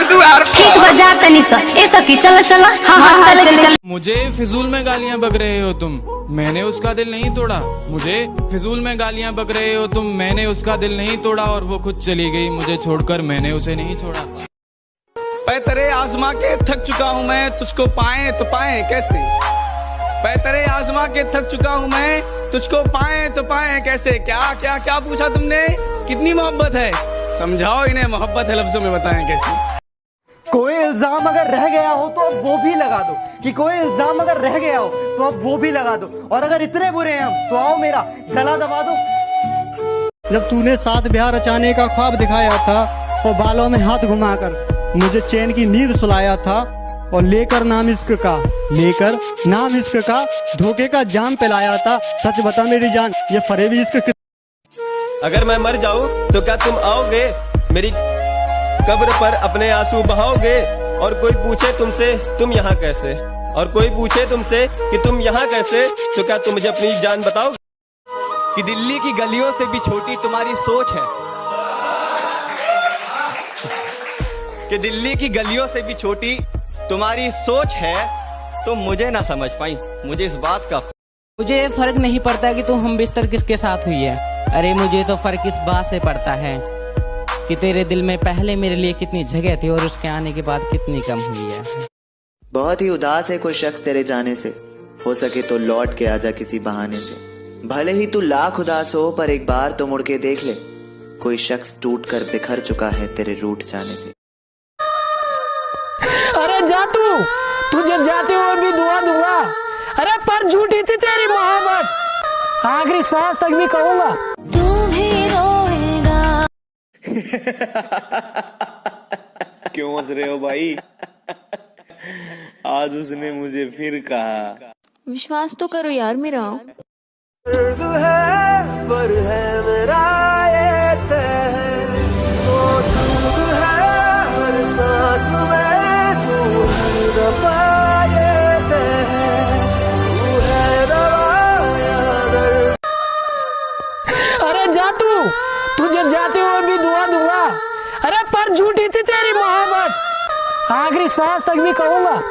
द्वार ठीक बजा तनी सा ए सखी चला चला। हाँ चल। मुझे फिजूल में गालियां बक रहे हो तुम, मैंने उसका दिल नहीं तोड़ा। मुझे फिजूल में गालियां बक रहे हो तुम, मैंने उसका दिल नहीं तोड़ा। और वो खुद चली गई मुझे छोड़कर, मैंने उसे नहीं छोड़ा। मैं तेरे आजमा के थक चुका हूँ मैं, तुझको पाए तो पाए कैसे। मैं तेरे आजमा के थक चुका हूँ मैं, तुझको पाए तो पाए कैसे। क्या क्या क्या पूछा तुमने, कितनी मोहब्बत है, समझाओ इन्हें मोहब्बत है लफ्जों में बताएं कैसे। कोई इल्जाम अगर रह गया हो तो अब वो भी लगा दो, कि कोई इल्जाम अगर रह गया हो तो अब वो भी लगा दो। और अगर इतने बुरे हैं हम तो आओ मेरा गला दबा दो। जब तूने 7 ब्याह रचाने का ख्वाब दिखाया था और बालों में हाथ घुमाकर मुझे चैन की नींद सुलाया था, और लेकर नाम इश्क का धोखे का जाम पिलाया था। सच बता मेरी जान, ये फरेबी इश्क। अगर मैं मर जाऊं तो क्या तुम आओगे मेरी कब्र पर, अपने आंसू बहाओगे। और कोई पूछे तुमसे तुम यहाँ कैसे, और कोई पूछे तुमसे कि तुम यहाँ कैसे, तो क्या तुम मुझे अपनी जान बताओगे। कि दिल्ली की गलियों से भी छोटी तुम्हारी सोच है, कि दिल्ली की गलियों से भी छोटी तुम्हारी सोच है। तुम मुझे ना समझ पाई, मुझे इस बात का मुझे ये फर्क नहीं पड़ता कि तू हम बिस्तर किसके साथ हुई है। अरे मुझे तो फर्क इस बात से पड़ता है कि तेरे दिल में पहले मेरे लिए कितनी जगह थी और उसके आने के बाद कितनी कम हुई है। बहुत ही उदास है कोई शख्स तेरे जाने से, हो सके तो लौट के आजा किसी बहाने से। भले ही तू लाख उदास हो पर एक बार तो मुड़ के देख ले, कोई शख्स टूट कर बिखर चुका है तेरे रूठ जाने से। अरे जा तू, तुझे जाते हुए भी दुआ दूंगा। अरे पर झूठी थी तेरी मोहब्बत, आखिरी सांस तक भी कहूंगा। तू भी रोएगा। क्यों हंस रहे हो भाई? आज उसने मुझे फिर कहा। विश्वास तो करो यार मेरा। दर्द है पर है मेरा ये तह, वो दूर है हर सांस में, तू हर दफा ये तह, तू है दवा या दर्द। अरे जा तू, तुझे जाते हुए भी दुआ दूंगा। अरे पर झूठी थी तेरी मोहब्बत, आखिरी सांस तक भी कहूंगा।